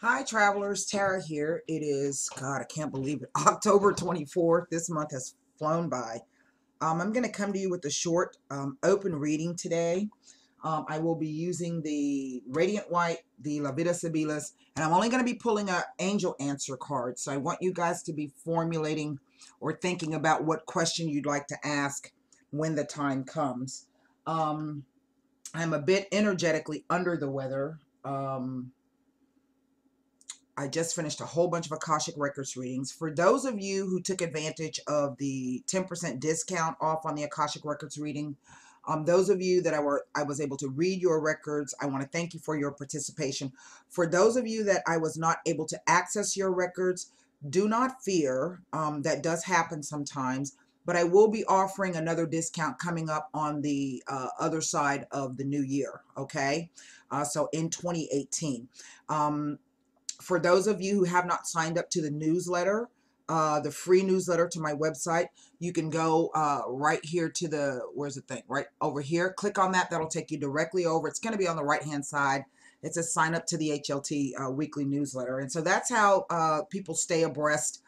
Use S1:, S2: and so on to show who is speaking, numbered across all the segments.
S1: Hi travelers, Tara here. It is, God, I can't believe it, October 24th. This month has flown by. I'm going to come to you with a short open reading today. I will be using the Radiant White, the La Vida Sibilas, and I'm only going to be pulling an angel answer card. So I want you guys to be formulating or thinking about what question you'd like to ask when the time comes. I'm a bit energetically under the weather. I just finished a whole bunch of Akashic Records readings. For those of you who took advantage of the 10% discount off on the Akashic Records reading, those of you that I was able to read your records, I want to thank you for your participation. For those of you that I was not able to access your records, do not fear. That does happen sometimes, but I will be offering another discount coming up on the other side of the new year, okay? So in 2018. For those of you who have not signed up to the newsletter, the free newsletter to my website, you can go right here to the, where's the thing? Right over here. Click on that. That'll take you directly over. It's going to be on the right-hand side. It says sign up to the HLT weekly newsletter. And so that's how people stay abreast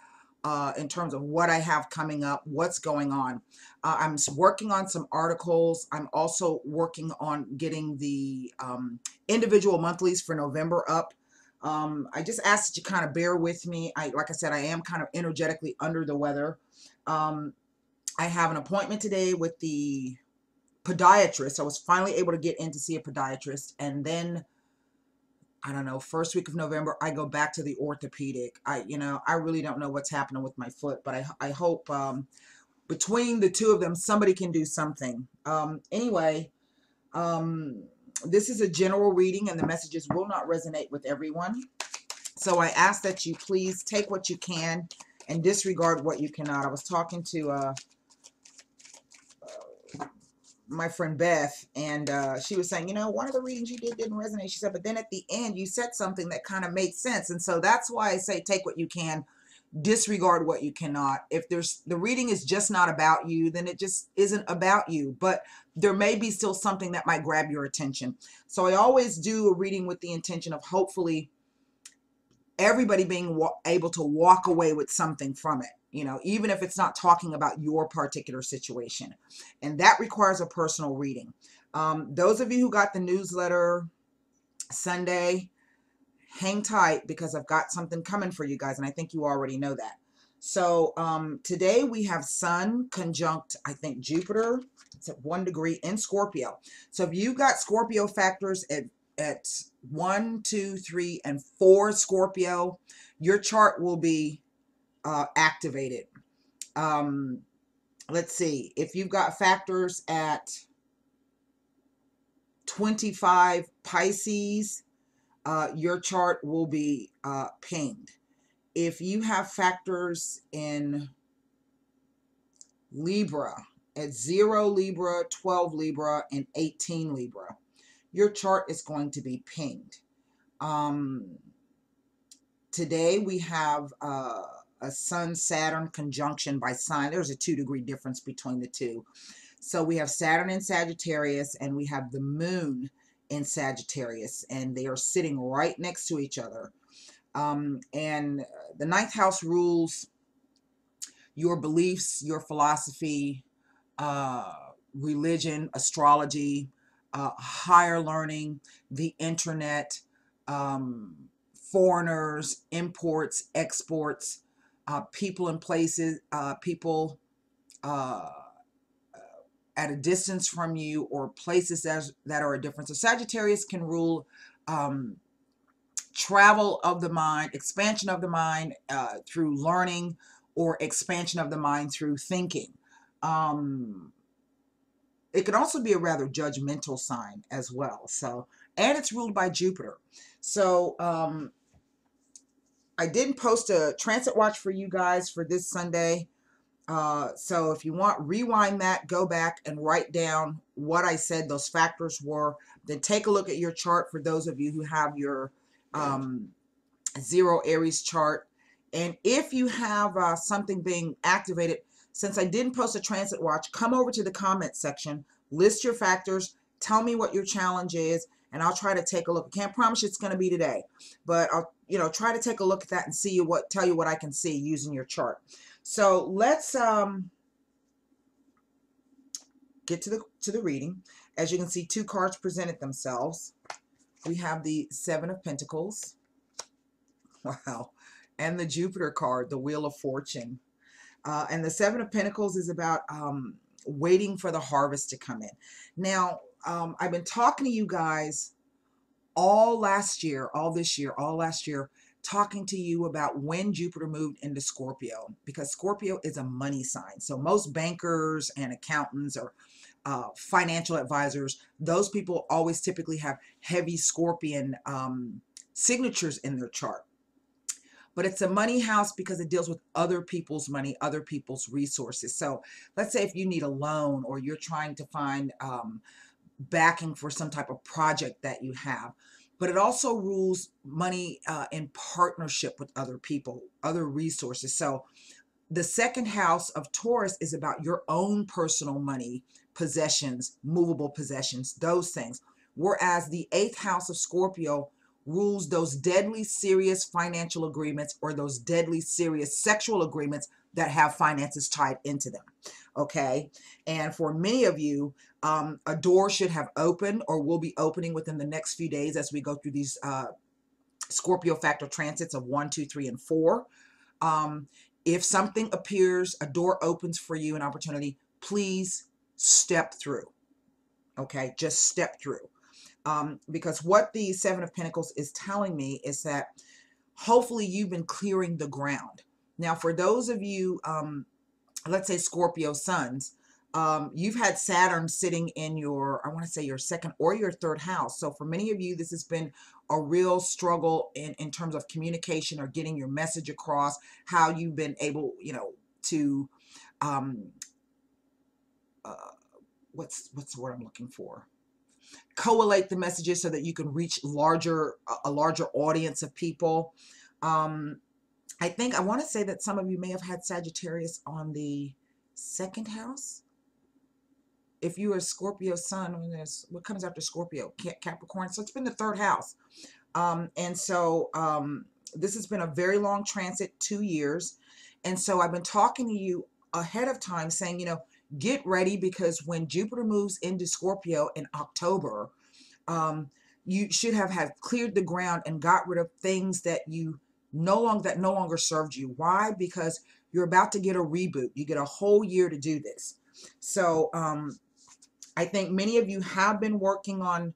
S1: in terms of what I have coming up, what's going on. I'm working on some articles. I'm also working on getting the individual monthlies for November up. I just ask that you kind of bear with me. Like I said, I am kind of energetically under the weather. I have an appointment today with the podiatrist. I was finally able to get in to see a podiatrist, and then I don't know, first week of November, I go back to the orthopedic. I really don't know what's happening with my foot, but I hope between the two of them, somebody can do something. Anyway, this is a general reading, and the messages will not resonate with everyone. So I ask that you please take what you can and disregard what you cannot. I was talking to my friend Beth, and she was saying, one of the readings you did didn't resonate. She said, but then at the end, you said something that kind of made sense. And so that's why I say take what you can, disregard what you cannot. If the reading is just not about you, then it just isn't about you. But there may be still something that might grab your attention. So I always do a reading with the intention of hopefully everybody being able to walk away with something from it, even if it's not talking about your particular situation. And that requires a personal reading. Those of you who got the newsletter Sunday, hang tight because I've got something coming for you guys, and I think you already know that. So today we have Sun conjunct, I think, Jupiter. It's at 1 degree in Scorpio. So if you've got Scorpio factors at 1, 2, 3, and 4 Scorpio, your chart will be activated. Let's see. If you've got factors at 25 Pisces, your chart will be pinged. If you have factors in Libra at 0 Libra, 12 Libra, and 18 Libra, your chart is going to be pinged. Today we have a Sun-Saturn conjunction by sign. There's a 2 degree difference between the two. So we have Saturn in Sagittarius, and we have the Moon in Sagittarius, and they are sitting right next to each other. And the 9th house rules your beliefs, your philosophy, religion, astrology, higher learning, the internet, foreigners, imports, exports, people and places, people at a distance from you, or places that are a difference. So Sagittarius can rule travel of the mind, expansion of the mind through learning, or expansion of the mind through thinking. It can also be a rather judgmental sign as well. So, and it's ruled by Jupiter. So I didn't post a transit watch for you guys for this Sunday. So if you want, rewind that, go back and write down what I said those factors were. Then take a look at your chart for those of you who have your 0 Aries chart. And if you have something being activated, since I didn't post a transit watch, come over to the comment section, list your factors, tell me what your challenge is, And I'll try to take a look. I can't promise you it's going to be today, but I'll, you know, try to take a look at that and see tell you what I can see using your chart. So let's get to the reading. As you can see, two cards presented themselves. We have the Seven of Pentacles. Wow. And the Jupiter card, the Wheel of Fortune. And the Seven of Pentacles is about waiting for the harvest to come in. Now, I've been talking to you guys all last year, all last year, talking to you about when Jupiter moved into Scorpio, because Scorpio is a money sign. So most bankers and accountants or financial advisors, those people always typically have heavy Scorpion signatures in their chart. But it's a money house because it deals with other people's money, other people's resources. So let's say if you need a loan or you're trying to find backing for some type of project that you have. But it also rules money in partnership with other people, other resources. So the second house of Taurus is about your own personal money, possessions, movable possessions, those things. Whereas the eighth house of Scorpio rules those deadly serious financial agreements or those deadly serious sexual agreements that have finances tied into them. Okay. And for many of you, a door should have opened or will be opening within the next few days as we go through these Scorpio factor transits of 1, 2, 3, and 4. If something appears, a door opens for you, an opportunity, please step through. Okay, just step through. Because what the Seven of Pentacles is telling me is that hopefully you've been clearing the ground. Now, for those of you, let's say Scorpio suns, you've had Saturn sitting in your, I want to say your second or your third house. So for many of you, this has been a real struggle in terms of communication or getting your message across, how you've been able, you know, to, what's the word I'm looking for? Collate the messages so that you can reach a larger audience of people. I think I want to say that some of you may have had Sagittarius on the second house. If you are Scorpio sun, what comes after Scorpio? Capricorn. So it's been the third house. And so this has been a very long transit, 2 years. And so I've been talking to you ahead of time saying, you know, get ready, because when Jupiter moves into Scorpio in October, you should have cleared the ground and got rid of things that you no longer served you. Why? Because you're about to get a reboot. You get a whole year to do this. So I think many of you have been working on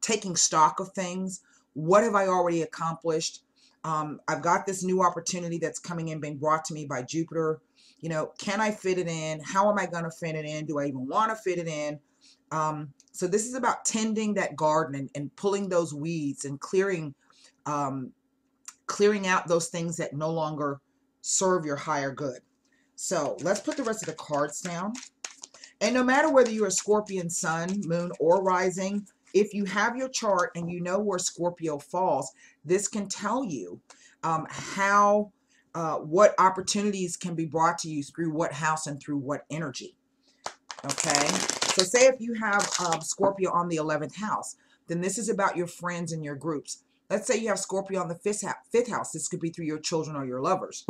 S1: taking stock of things. What have I already accomplished? I've got this new opportunity that's coming in, being brought to me by Jupiter. You know, can I fit it in? How am I going to fit it in? Do I even want to fit it in? So this is about tending that garden and pulling those weeds and clearing out those things that no longer serve your higher good. So let's put the rest of the cards down. And no matter whether you're a Scorpion sun, moon, or rising, if you have your chart and you know where Scorpio falls, this can tell you what opportunities can be brought to you through what house and through what energy. Okay, so say if you have Scorpio on the 11th house, then this is about your friends and your groups. Let's say you have Scorpio on the fifth house. This could be through your children or your lovers.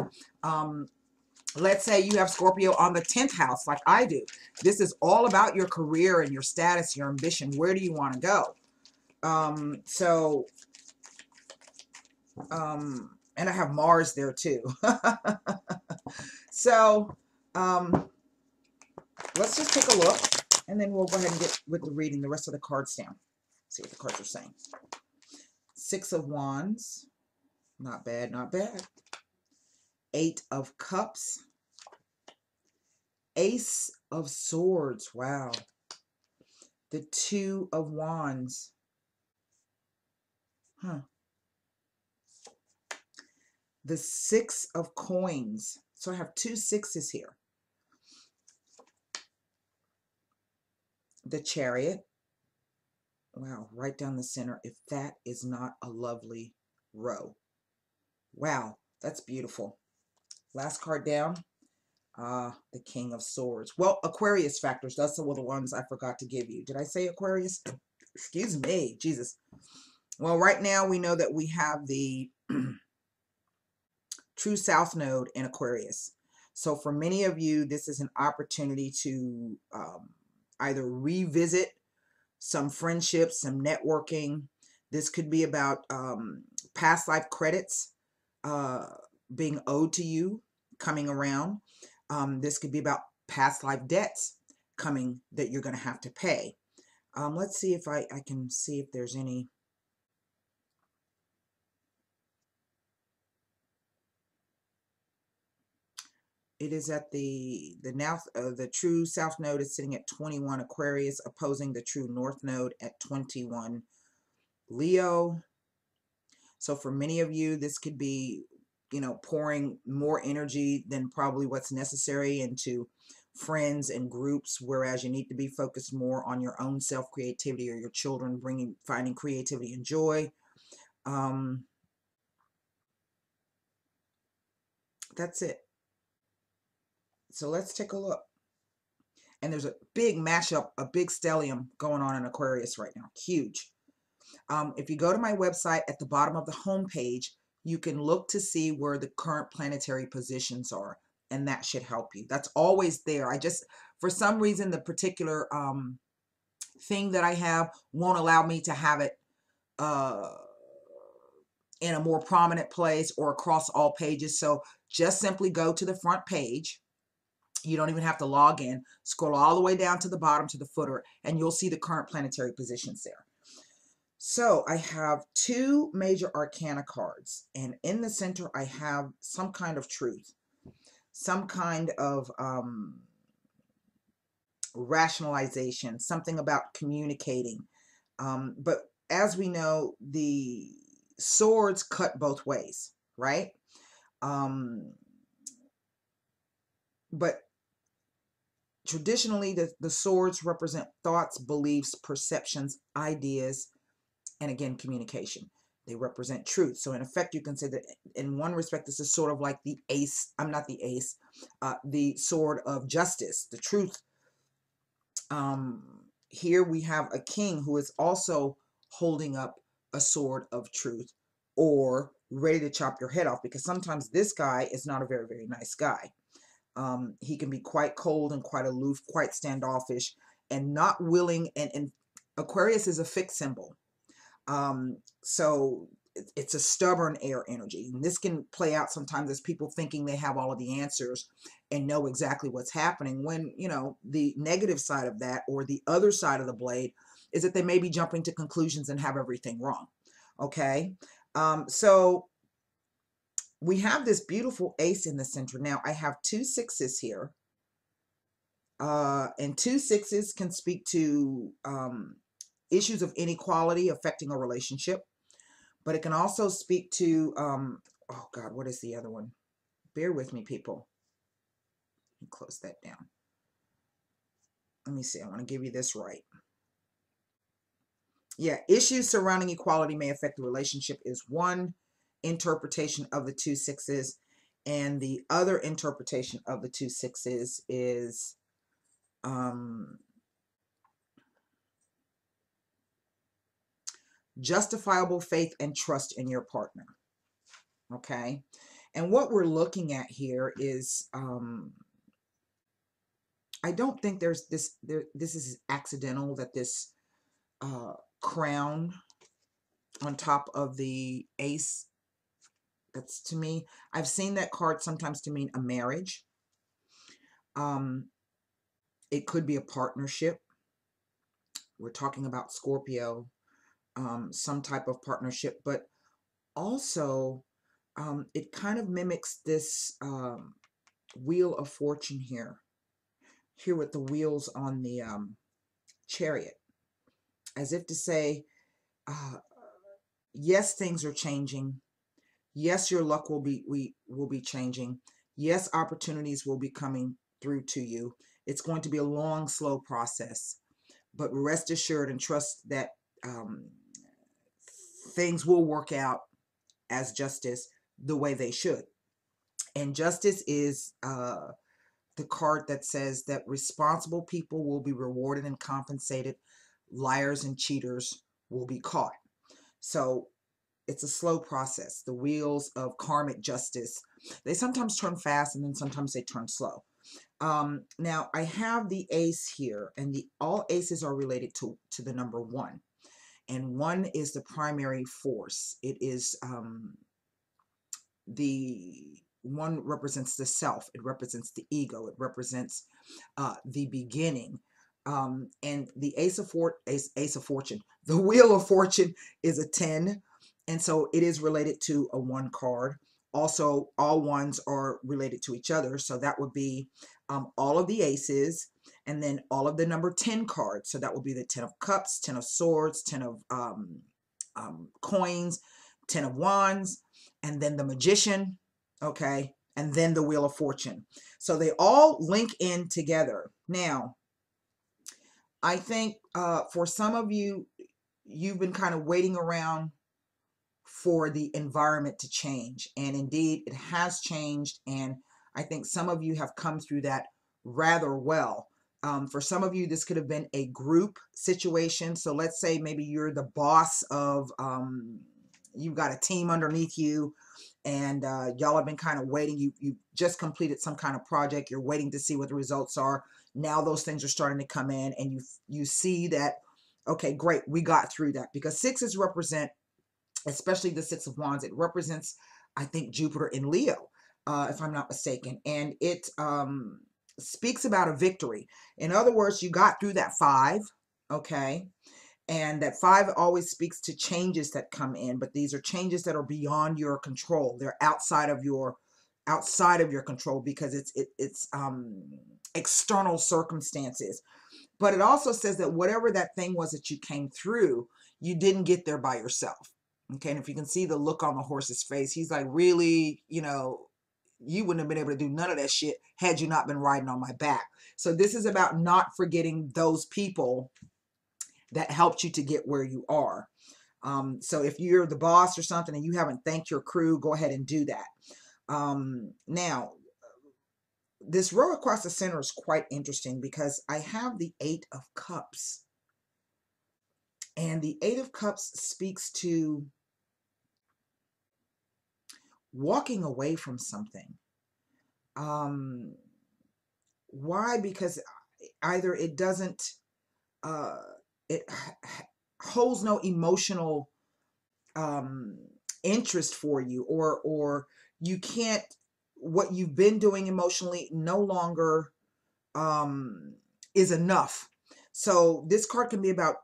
S1: Let's say you have Scorpio on the 10th house, like I do. This is all about your career and your status, your ambition. Where do you want to go? And I have Mars there too. So, let's just take a look, and then we'll go ahead and get with the reading the rest of the cards down. See what the cards are saying. Six of Wands. Not bad, not bad. Eight of Cups. Ace of Swords. Wow. The Two of Wands. Huh. The Six of Coins. So I have two sixes here. The Chariot. Wow, right down the center. If that is not a lovely row. Wow, that's beautiful. Last card down. The King of Swords. Well, Aquarius factors. That's the ones I forgot to give you. Did I say Aquarius? Excuse me. Jesus. Well, right now we know that we have the true South Node in Aquarius. So for many of you, this is an opportunity to either revisit some friendships, some networking. This could be about past life credits uh, being owed to you, coming around. This could be about past life debts coming that you're going to have to pay. Let's see if I can see if there's any. It is at the true South Node is sitting at 21 Aquarius, opposing the true North Node at 21 Leo. So for many of you, this could be, you know, pouring more energy than probably what's necessary into friends and groups, whereas you need to be focused more on your own self creativity or your children finding creativity and joy. That's it. So let's take a look. And there's a big mashup, a big stellium going on in Aquarius right now. Huge. If you go to my website at the bottom of the home page, you can look to see where the current planetary positions are, and that should help you. That's always there. I just, for some reason, the particular thing that I have won't allow me to have it in a more prominent place or across all pages. So just simply go to the front page. You don't even have to log in. Scroll all the way down to the bottom to the footer, and you'll see the current planetary positions there. So I have two major arcana cards, and in the center I have some kind of truth, some kind of rationalization, something about communicating. But as we know, the swords cut both ways, right? But traditionally, the swords represent thoughts, beliefs, perceptions, ideas, and again, communication. They represent truth. So in effect, you can say that in one respect, this is sort of like the ace. I'm not the ace, the sword of justice, the truth. Here we have a king who is also holding up a sword of truth, or ready to chop your head off, because sometimes this guy is not a very, very nice guy. He can be quite cold and quite aloof, quite standoffish, and not willing. And Aquarius is a fixed symbol. So it's a stubborn air energy. And this can play out sometimes as people thinking they have all of the answers and know exactly what's happening, when, you know, the negative side of that, or the other side of the blade, is that they may be jumping to conclusions and have everything wrong. Okay. So we have this beautiful ace in the center. Now I have 2 6s here. And 2 6s can speak to issues of inequality affecting a relationship, but it can also speak to, oh God, what is the other one? Bear with me, people. Let me close that down. Let me see. I want to give you this right. Yeah, issues surrounding equality may affect the relationship is one interpretation of the 2 6s, and the other interpretation of the 2 6s is justifiable faith and trust in your partner. Okay, and what we're looking at here is I don't think this is accidental, that this crown on top of the ace, that's, to me, I've seen that card sometimes to mean a marriage. It could be a partnership. We're talking about Scorpio, some type of partnership, but also it kind of mimics this wheel of fortune here with the wheels on the chariot, as if to say, yes, things are changing. Yes, your luck will be changing. Yes, opportunities will be coming through to you. It's going to be a long, slow process, but rest assured and trust that things will work out as justice, the way they should. And justice is the the card that says that responsible people will be rewarded and compensated. Liars and cheaters will be caught. So it's a slow process. The wheels of karmic justice, they sometimes turn fast and then sometimes they turn slow. Now I have the ace here, and all aces are related to the number 1. And 1 is the primary force. It is the 1 represents the self. It represents the ego. It represents the beginning. And the ace of fortune, the wheel of fortune, is a 10, and so it is related to a 1 card. Also, all 1s are related to each other, so that would be all of the aces, and then all of the number 10 cards. So that would be the 10 of cups, 10 of swords, 10 of coins, 10 of wands, and then the magician, okay, and then the wheel of fortune. So they all link in together. Now, I think for some of you, you've been kind of waiting around for the environment to change. And indeed, it has changed. And I think some of you have come through that rather well. For some of you, this could have been a group situation. So let's say maybe you're the boss of, you've got a team underneath you, and y'all have been kind of waiting. You just completed some kind of project. You're waiting to see what the results are. Now those things are starting to come in, and you see that, okay, great, we got through that. Because 6s represent, especially the 6 of wands, it represents, I think, Jupiter in Leo, if I'm not mistaken. And it speaks about a victory. In other words, you got through that 5, okay? And that 5 always speaks to changes that come in, but these are changes that are beyond your control. They're outside of your control, because it's external circumstances. But it also says that whatever that thing was that you came through, you didn't get there by yourself. Okay, and if you can see the look on the horse's face, he's like, really, you wouldn't have been able to do none of that shit had you not been riding on my back. So this is about not forgetting those people that helped you to get where you are. So if you're the boss or something and you haven't thanked your crew, go ahead and do that. Now, this row across the center is quite interesting, because I have the 8 of Cups. And the 8 of Cups speaks to walking away from something. Why? Because either it doesn't, it holds no emotional interest for you, or you can't, what you've been doing emotionally no longer is enough. So this card can be about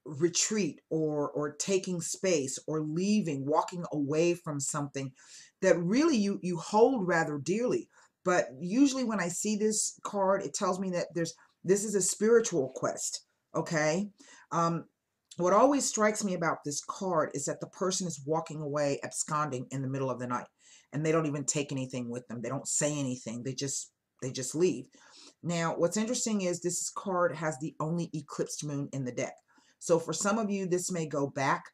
S1: retreat, or taking space, or leaving, walking away from something that really you hold rather dearly. But usually when I see this card, it tells me that this is a spiritual quest. Okay. What always strikes me about this card is that the person is walking away, absconding in the middle of the night, and they don't even take anything with them. They don't say anything. They just leave. Now, what's interesting is this card has the only eclipsed moon in the deck. So for some of you, this may go back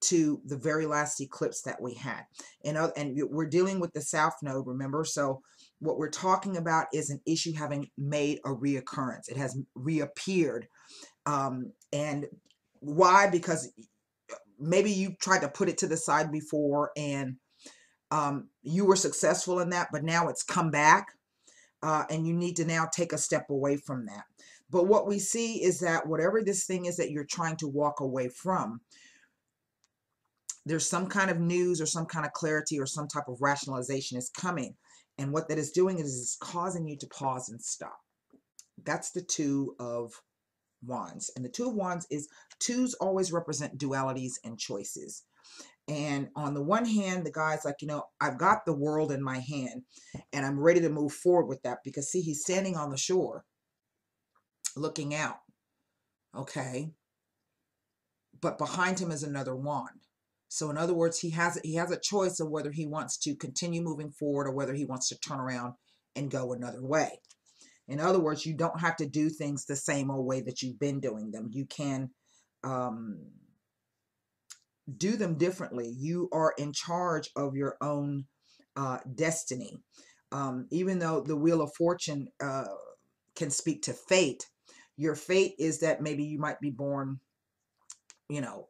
S1: to the very last eclipse that we had. And we're dealing with the South Node, remember? So what we're talking about is an issue having made a reoccurrence. It has reappeared. And why? Because maybe you tried to put it to the side before, and you were successful in that, but now it's come back, and you need to now take a step away from that. But what we see is that whatever this thing is that you're trying to walk away from, there's some kind of news or some kind of clarity or some type of rationalization is coming. And what that is doing is it's causing you to pause and stop. That's the 2 of Wands. And the 2 of Wands is, 2s always represent dualities and choices. And on the one hand, the guy's like, I've got the world in my hand and I'm ready to move forward with that, because see, he's standing on the shore looking out. Okay. But behind him is another wand. So in other words, he has a choice of whether he wants to continue moving forward or whether he wants to turn around and go another way. In other words, you don't have to do things the same old way that you've been doing them. You can do them differently. You are in charge of your own destiny. Even though the Wheel of Fortune can speak to fate, your fate is that maybe you might be born, you know,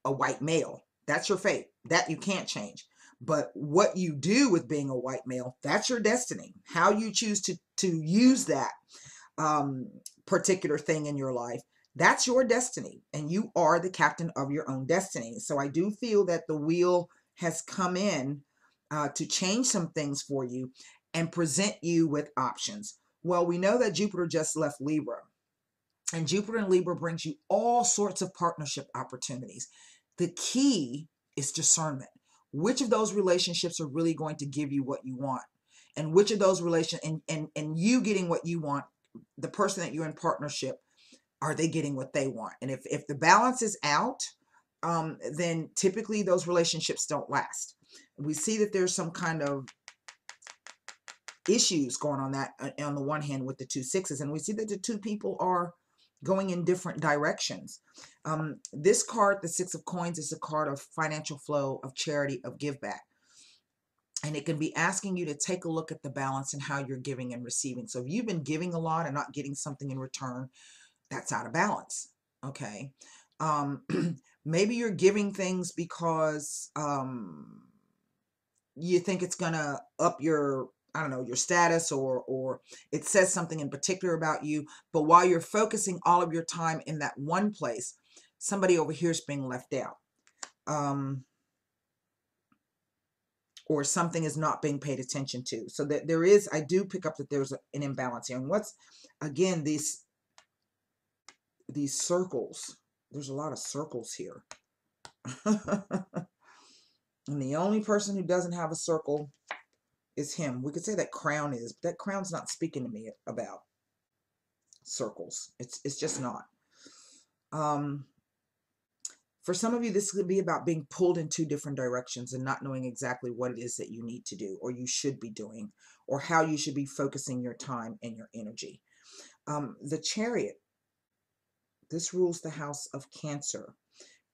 S1: a white male. That's your fate. That you can't change. But what you do with being a white male, that's your destiny. How you choose to use that particular thing in your life, that's your destiny, and you are the captain of your own destiny. So I do feel that the wheel has come in to change some things for you and present you with options. Well, we know that Jupiter just left Libra, and Jupiter in Libra brings you all sorts of partnership opportunities. The key is discernment. Which of those relationships are really going to give you what you want? And which of those relations, and you getting what you want, the person that you're in partnership, are they getting what they want? And if the balance is out, then typically those relationships don't last. We see that there's some kind of issues going on that on the one hand with the 2 6s, and we see that the two people are going in different directions. This card, the 6 of Coins, is a card of financial flow, of charity, of give back. And it can be asking you to take a look at the balance and how you're giving and receiving. So if you've been giving a lot and not getting something in return, that's out of balance. Okay. Maybe you're giving things because you think it's gonna up your, I don't know, your status, or it says something in particular about you, but while you're focusing all of your time in that one place, somebody over here is being left out. Or something is not being paid attention to. So that there is, I do pick up that there's an imbalance here. And what's, again, these circles, there's a lot of circles here. And the only person who doesn't have a circle is him. We could say that Crown is, but that Crown's not speaking to me about circles. It's just not. For some of you, this could be about being pulled in 2 different directions and not knowing exactly what it is that you need to do, or you should be doing, or how you should be focusing your time and your energy. The Chariot, this rules the house of Cancer.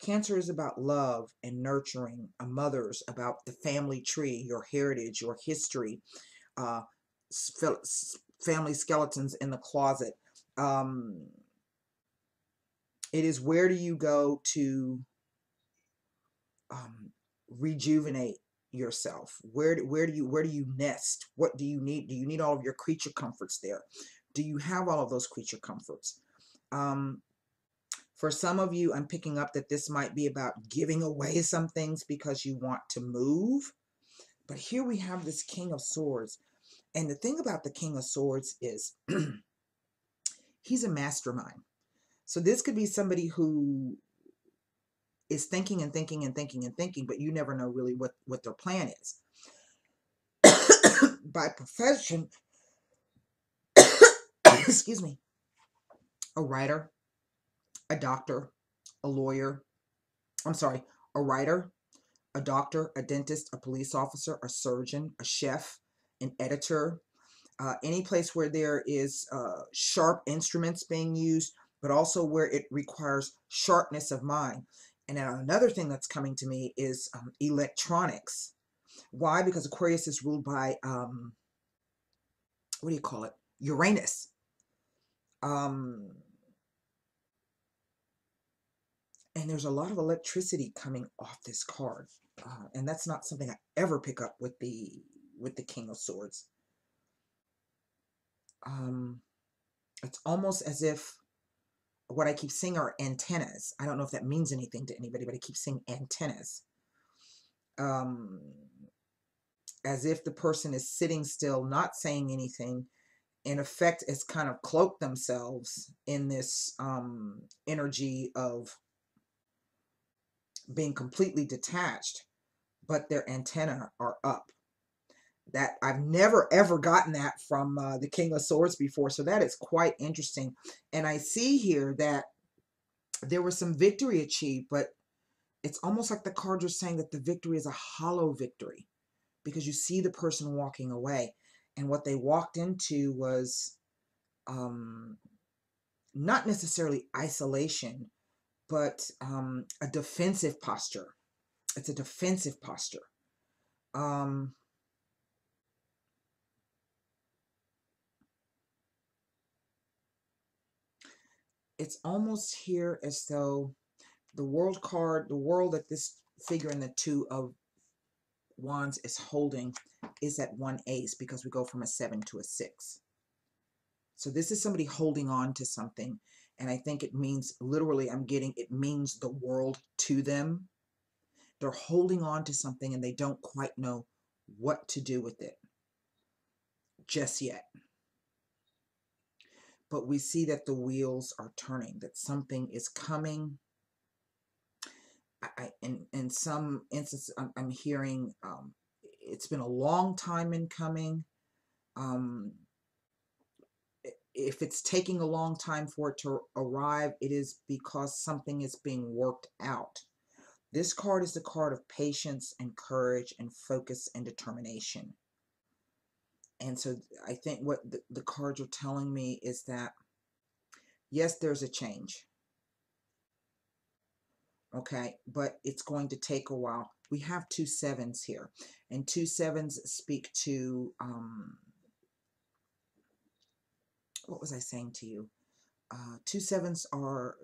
S1: Cancer is about love and nurturing, a mother's, about the family tree, your heritage, your history, family skeletons in the closet. It is, where do you go to rejuvenate yourself? Where do you nest? What do you need? Do you need all of your creature comforts there? Do you have all of those creature comforts? For some of you, I'm picking up that this might be about giving away some things because you want to move. But here we have this King of Swords. And the thing about the King of Swords is he's a mastermind. So this could be somebody who is thinking and thinking and thinking and thinking, but you never know really what their plan is. By profession, excuse me, a writer, a doctor, a lawyer, a writer, a doctor, a dentist, a police officer, a surgeon, a chef, an editor, any place where there is sharp instruments being used, but also where it requires sharpness of mind. And another thing that's coming to me is electronics. Why? Because Aquarius is ruled by, what do you call it? Uranus. And there's a lot of electricity coming off this card. And that's not something I ever pick up with the King of Swords. It's almost as if what I keep seeing are antennas. I don't know if that means anything to anybody, but I keep seeing antennas. As if the person is sitting still, not saying anything, in effect has kind of cloaked themselves in this energy of being completely detached, but their antennae are up. That I've never ever gotten that from the King of Swords before, so that is quite interesting. And I see here that there was some victory achieved, but it's almost like the cards are saying that the victory is a hollow victory, because you see the person walking away, and what they walked into was not necessarily isolation, but a defensive posture. It's a defensive posture. it's almost here as though the world card, the world that this figure in the Two of Wands is holding is at one ace, because we go from a 7 to a 6. So this is somebody holding on to something. And I think it means, literally, it means the world to them. They're holding on to something and they don't quite know what to do with it just yet. But we see that the wheels are turning, that something is coming. In some instances, I'm hearing it's been a long time in coming. If it's taking a long time for it to arrive, it is because something is being worked out. This card is the card of patience and courage and focus and determination. And so I think what the cards are telling me is that, yes, there's a change. Okay, but it's going to take a while. We have 2 sevens here, and 2 sevens speak to, what was I saying to you? 2 sevens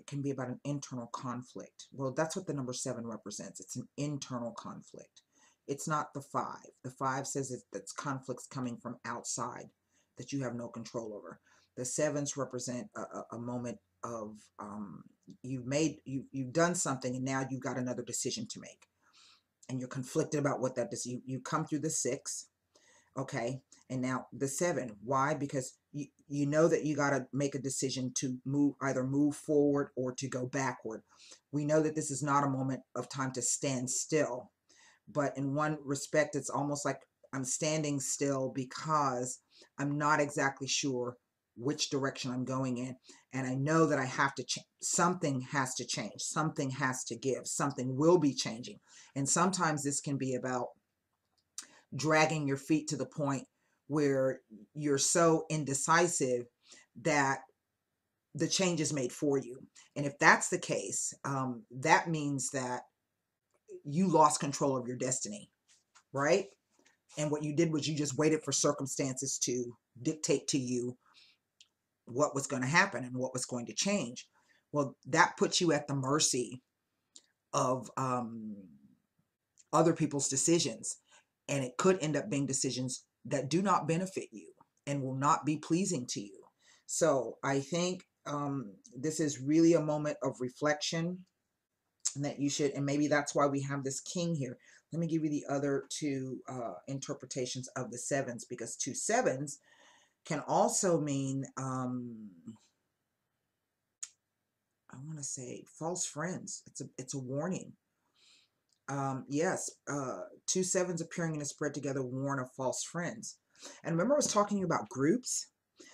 S1: can be about an internal conflict. Well, that's what the number 7 represents. It's an internal conflict. It's not the 5. The 5 says that's conflicts coming from outside that you have no control over. The 7s represent a moment of you've done something, and now you've got another decision to make, and you're conflicted about what that is. You come through the 6. Okay, and now the 7. Why? Because you know that you got to make a decision to either move forward or to go backward. We know that this is not a moment of time to stand still, but in one respect, it's almost like I'm standing still because I'm not exactly sure which direction I'm going in, and I know that I have to something has to change, something has to give, something will be changing. And sometimes this can be about dragging your feet to the point where you're so indecisive that the change is made for you. And if that's the case, that means that you lost control of your destiny, right? And what you did was you just waited for circumstances to dictate to you what was going to happen and what was going to change. Well, that puts you at the mercy of other people's decisions. And it could end up being decisions that do not benefit you and will not be pleasing to you. So I think this is really a moment of reflection, and that you should, and maybe that's why we have this king here. Let me give you the other 2 interpretations of the 7s, because 2 sevens can also mean, I want to say, false friends. It's a warning. Yes, 2 sevens appearing in a spread together warn of false friends. And remember I was talking about groups?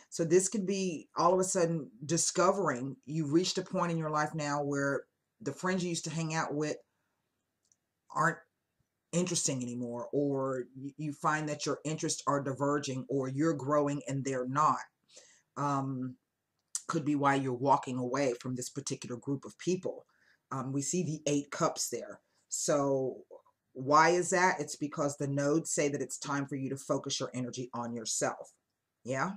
S1: So this could be all of a sudden discovering you've reached a point in your life now where the friends you used to hang out with aren't interesting anymore, or you find that your interests are diverging, or you're growing and they're not. Could be why you're walking away from this particular group of people. We see the 8 cups there. So why is that? It's because the nodes say that it's time for you to focus your energy on yourself. Yeah.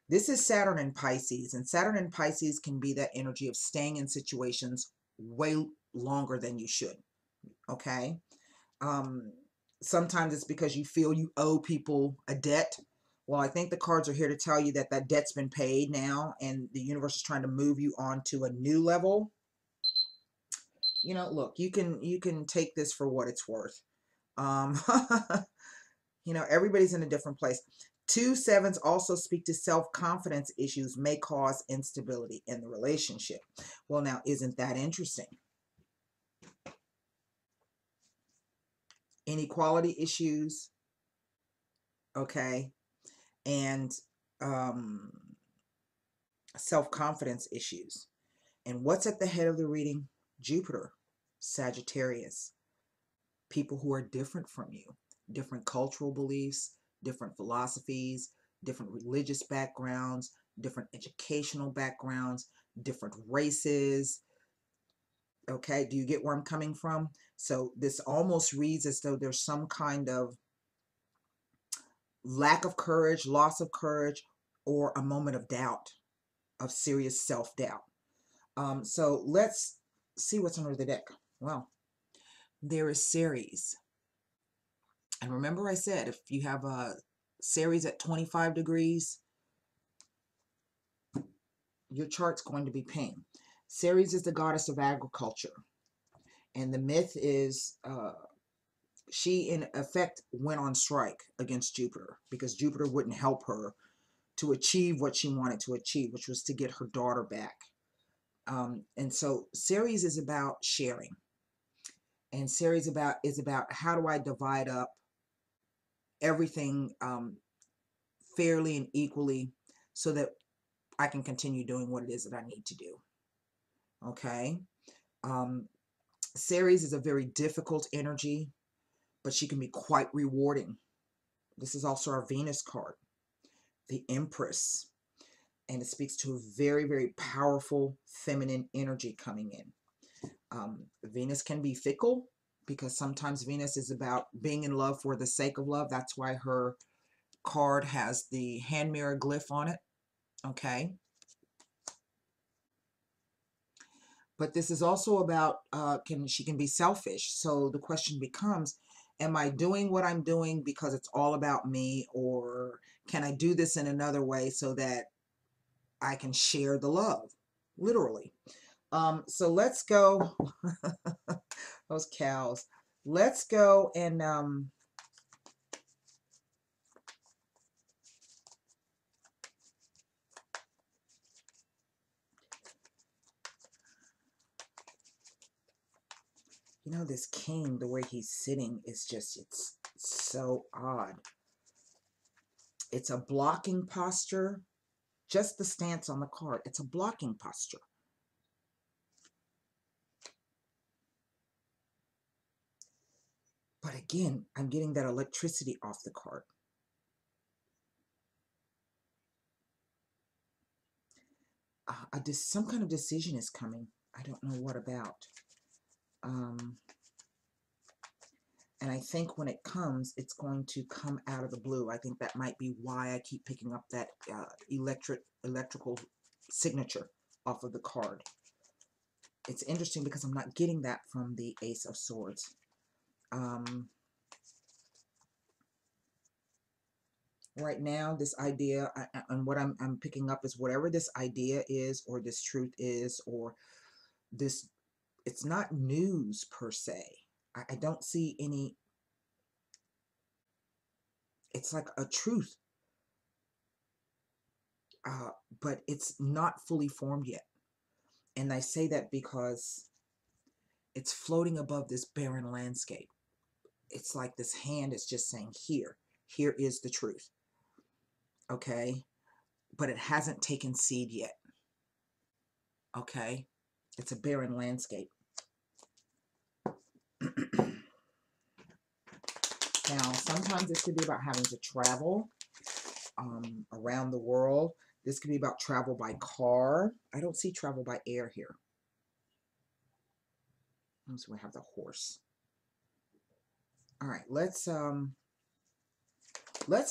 S1: This is Saturn in Pisces, and Saturn in Pisces can be that energy of staying in situations way longer than you should. Okay. Sometimes it's because you feel you owe people a debt. Well, I think the cards are here to tell you that that debt's been paid now, and the universe is trying to move you on to a new level. You know, look, you can take this for what it's worth. You know, everybody's in a different place. 2 sevens also speak to self-confidence issues may cause instability in the relationship. Well, now, isn't that interesting? Inequality issues, okay, and self-confidence issues. And what's at the head of the reading? Jupiter, Sagittarius. People who are different from you, different cultural beliefs, different philosophies, different religious backgrounds, different educational backgrounds, different races. Okay, do you get where I'm coming from? So this almost reads as though there's some kind of lack of courage, loss of courage, or a moment of doubt, of serious self-doubt. So let's see what's under the deck. Well, there is Ceres. And remember I said, if you have a Ceres at 25 degrees, your chart's going to be pink. Ceres is the goddess of agriculture. And the myth is she, in effect, went on strike against Jupiter because Jupiter wouldn't help her to achieve what she wanted to achieve, which was to get her daughter back. And so Ceres is about sharing. And Ceres is about how do I divide up everything fairly and equally so that I can continue doing what it is that I need to do. Okay. Ceres is a very difficult energy, but she can be quite rewarding. This is also our Venus card, the Empress, and it speaks to a very, very powerful feminine energy coming in. Venus can be fickle because sometimes Venus is about being in love for the sake of love. That's why her card has the hand mirror glyph on it. Okay. But this is also about she can be selfish. So the question becomes, am I doing what I'm doing because it's all about me, or can I do this in another way so that I can share the love, literally? So let's go. Those cows. Let's go and you know, this king, the way he's sitting is just, it's so odd. It's a blocking posture. Just the stance on the card. It's a blocking posture. But again, I'm getting that electricity off the card. Some kind of decision is coming. I don't know what about. And I think when it comes, it's going to come out of the blue. I think that might be why I keep picking up that electrical signature off of the card. It's interesting because I'm not getting that from the Ace of Swords. Right now, this idea, and what I'm picking up is whatever this idea is, or this truth is, or this, it's not news per se. I don't see any, it's like a truth, but it's not fully formed yet. And I say that because it's floating above this barren landscape. It's like this hand is just saying, here is the truth. Okay? But it hasn't taken seed yet. Okay? It's a barren landscape. Now, sometimes this could be about having to travel around the world. This could be about travel by car. I don't see travel by air here. So we have the horse. All right, let's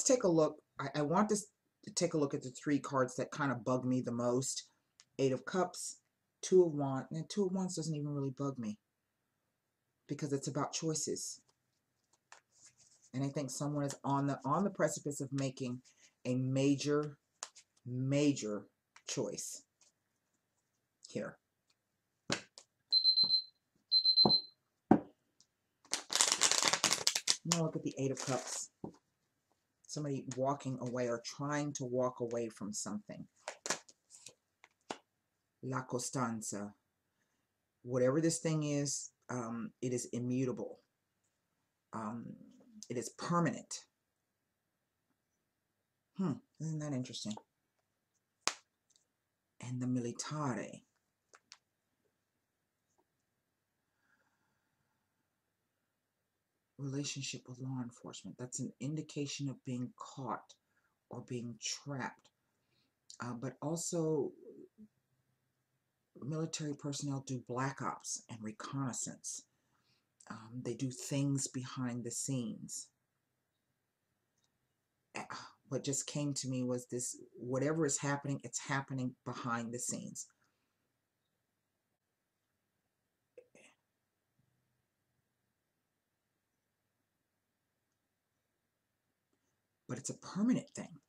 S1: take a look. I want to take a look at the three cards that kind of bug me the most. Eight of Cups, Two of Wands, and Two of Wands doesn't even really bug me because it's about choices. And I think someone is on the precipice of making a major choice here. Now look at the Eight of Cups. Somebody walking away or trying to walk away from something. La Costanza. Whatever this thing is, it is immutable. It is permanent. Isn't that interesting? And the Militare. Relationship with law enforcement. That's an indication of being caught or being trapped. But also, military personnel do black ops and reconnaissance. They do things behind the scenes. What just came to me was this, whatever is happening, it's happening behind the scenes. but it's a permanent thing.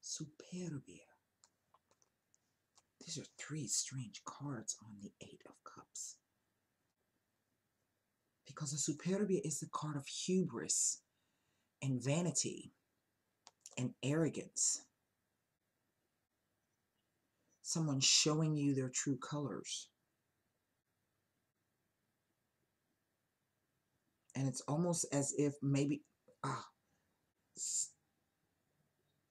S1: Superbia. These are three strange cards on the Eight of Cups. Because the Superbia is the card of hubris and vanity and arrogance. Someone showing you their true colors. And it's almost as if maybe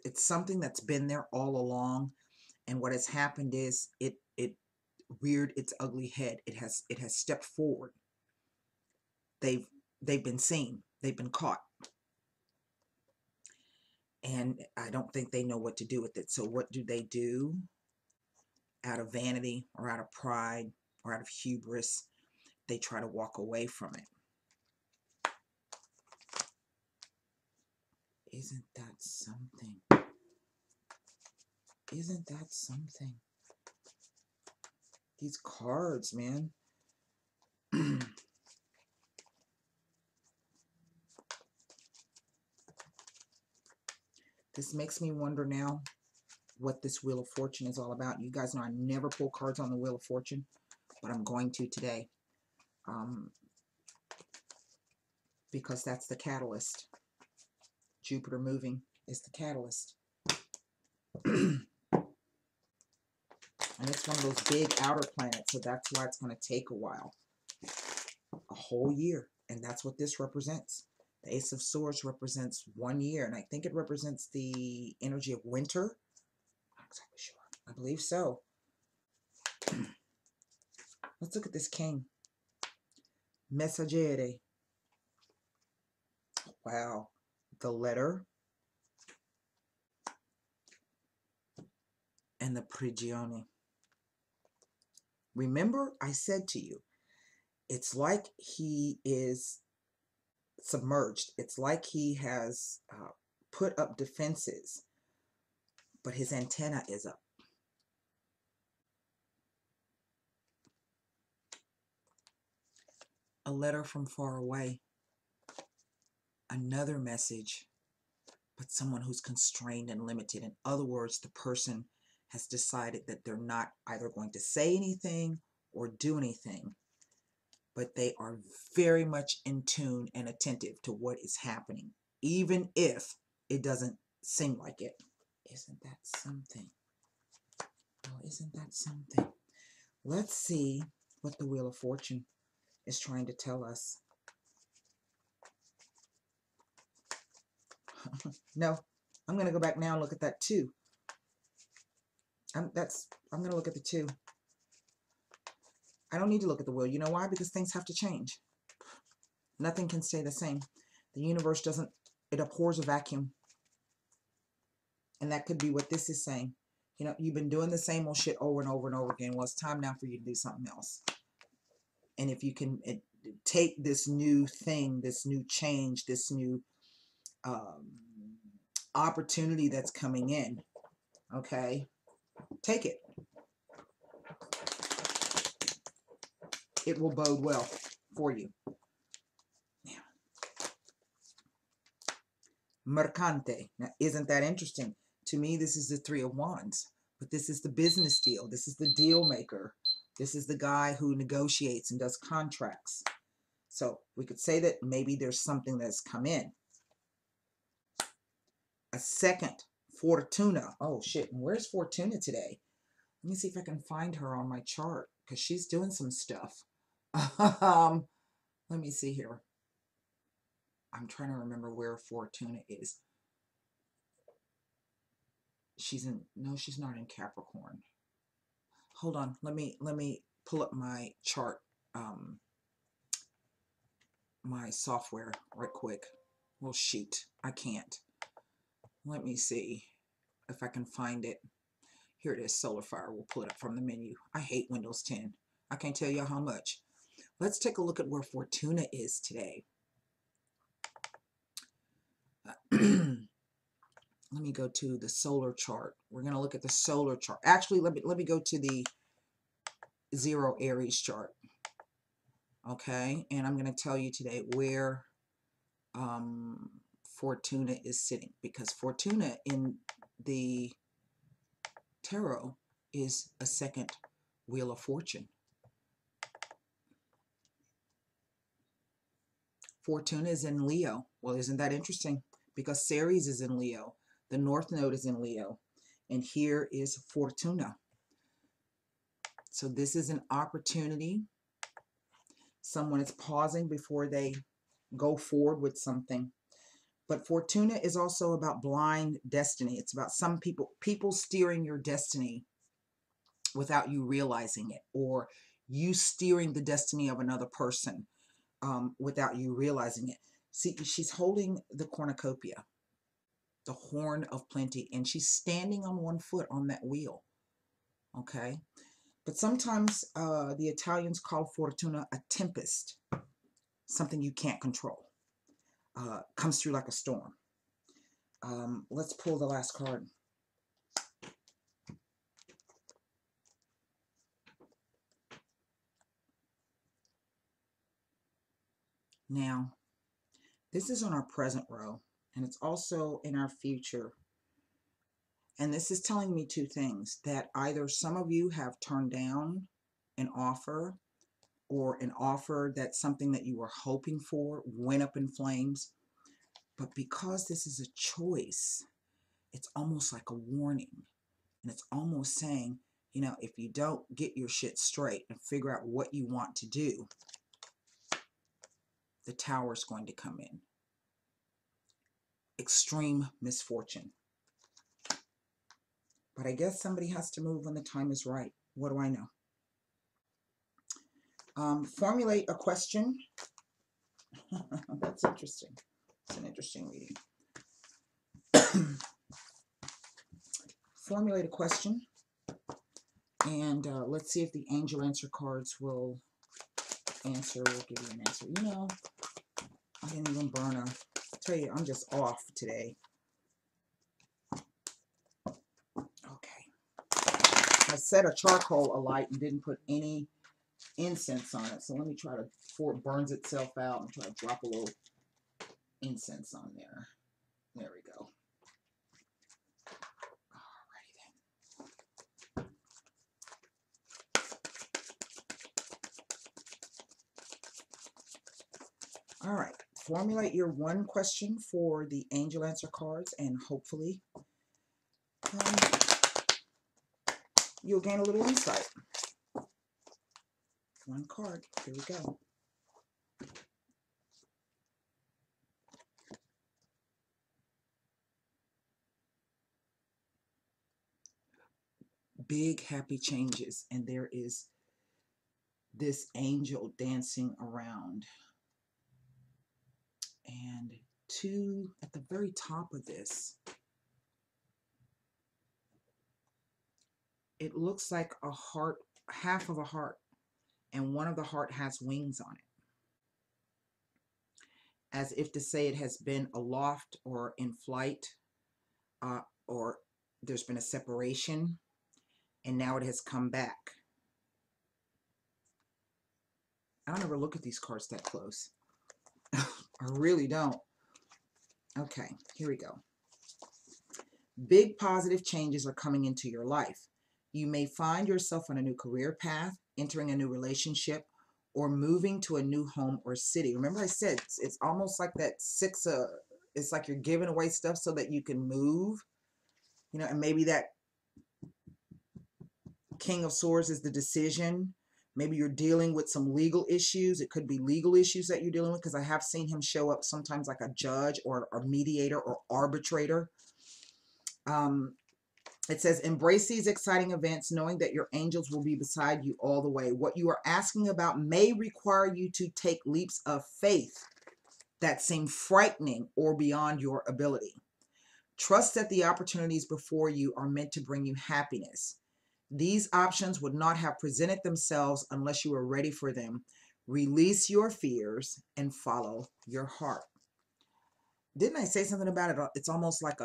S1: it's something that's been there all along, and what has happened is it reared its ugly head. It has stepped forward. They've been seen. They've been caught. And I don't think they know what to do with it. So what do? Out of vanity or out of pride or out of hubris, they try to walk away from it. Isn't that something? Isn't that something? These cards, man. This makes me wonder now what this Wheel of Fortune is all about. You guys know I never pull cards on the Wheel of Fortune, but I'm going to today. Because that's the catalyst. Jupiter moving is the catalyst. And it's one of those big outer planets, so that's why it's going to take a while. A whole year. And that's what this represents. The Ace of Swords represents 1 year, and I think it represents the energy of winter. Not exactly sure. I believe so. Let's look at this king. Messaggere. Wow. The letter. And the prigione. Remember, I said to you, it's like he is submerged. It's like he has put up defenses, but his antenna is up. A letter from far away. Another message, but someone who's constrained and limited. In other words, the person has decided that they're not either going to say anything or do anything, but they are very much in tune and attentive to what is happening, even if it doesn't seem like it. Isn't that something? Oh, isn't that something? Let's see what the Wheel of Fortune is trying to tell us. No, I'm going to go back now and look at that 2. I'm going to look at the 2. I don't need to look at the wheel. You know why? Because things have to change. Nothing can stay the same. The universe doesn't, it abhors a vacuum. And that could be what this is saying. You know, you've been doing the same old shit over and over and over again. Well, it's time now for you to do something else. And if you can take this new thing, this new change, this new opportunity that's coming in, okay, take it. It will bode well for you. Now, Mercante. Now, isn't that interesting? To me, this is the 3 of Wands, but this is the business deal. This is the deal maker. This is the guy who negotiates and does contracts. So we could say that maybe there's something that's come in. A second, Fortuna. Oh, shit. And where's Fortuna today? Let me see if I can find her on my chart, because she's doing some stuff. Let me see here. I'm trying to remember where Fortuna is. She's in, no, she's not in Capricorn. Hold on, let me pull up my chart, my software right quick. Well, shoot, I can't. Let me see if I can find it. Here it is, Solar Fire. We'll pull it up from the menu. I hate Windows 10. I can't tell you how much. Let's take a look at where Fortuna is today. Let me go to the solar chart. We're going to look at the solar chart. Actually, let me go to the 0 Aries chart. Okay, and I'm going to tell you today where Fortuna is sitting, because Fortuna in the tarot is a second Wheel of Fortune. Fortuna is in Leo. Well, isn't that interesting? Because Ceres is in Leo. The North Node is in Leo. And here is Fortuna. So this is an opportunity. Someone is pausing before they go forward with something. But Fortuna is also about blind destiny. It's about some people steering your destiny without you realizing it, or you steering the destiny of another person without you realizing it. See, she's holding the cornucopia, the horn of plenty, and she's standing on one foot on that wheel. Okay, but sometimes the Italians call Fortuna a tempest, something you can't control. Comes through like a storm. Let's pull the last card. Now, this is on our present row, and it's also in our future. And this is telling me two things: that either some of you have turned down an offer, or an offer that's something that you were hoping for went up in flames. But because this is a choice, it's almost like a warning. And it's almost saying, you know, if you don't get your shit straight and figure out what you want to do, the tower's going to come in. Extreme misfortune. But I guess somebody has to move when the time is right. What do I know? Formulate a question. That's interesting. It's an interesting reading. Formulate a question. And let's see if the angel answer cards will answer. We'll give you an answer. You know, I didn't even burn a... I tell you, I'm just off today. Okay. I set a charcoal alight and didn't put any incense on it. So let me try to, before it burns itself out, and try to drop a little incense on there. There we go. Alrighty then. All right. Formulate your one question for the angel answer cards, and hopefully you'll gain a little insight. One card. Here we go. Big happy changes, and there is this angel dancing around. And two at the very top of this, it looks like a heart, half of a heart, and one of the heart has wings on it, as if to say it has been aloft or in flight, or there's been a separation, and now it has come back. I don't ever look at these cards that close. I really don't. Okay, here we go. Big positive changes are coming into your life. You may find yourself on a new career path, entering a new relationship, or moving to a new home or city. Remember I said it's almost like that six, it's like you're giving away stuff so that you can move, you know, and maybe that King of Swords is the decision. Maybe you're dealing with some legal issues. It could be legal issues that you're dealing with, because I have seen him show up sometimes like a judge or a mediator or arbitrator. It says, embrace these exciting events, knowing that your angels will be beside you all the way. What you are asking about may require you to take leaps of faith that seem frightening or beyond your ability. Trust that the opportunities before you are meant to bring you happiness. These options would not have presented themselves unless you were ready for them. Release your fears and follow your heart. Didn't I say something about it? It's almost like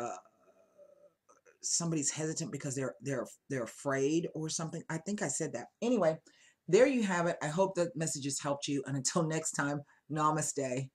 S1: somebody's hesitant because they're afraid or something. I think I said that. Anyway, there you have it. I hope that message has helped you. And until next time, namaste.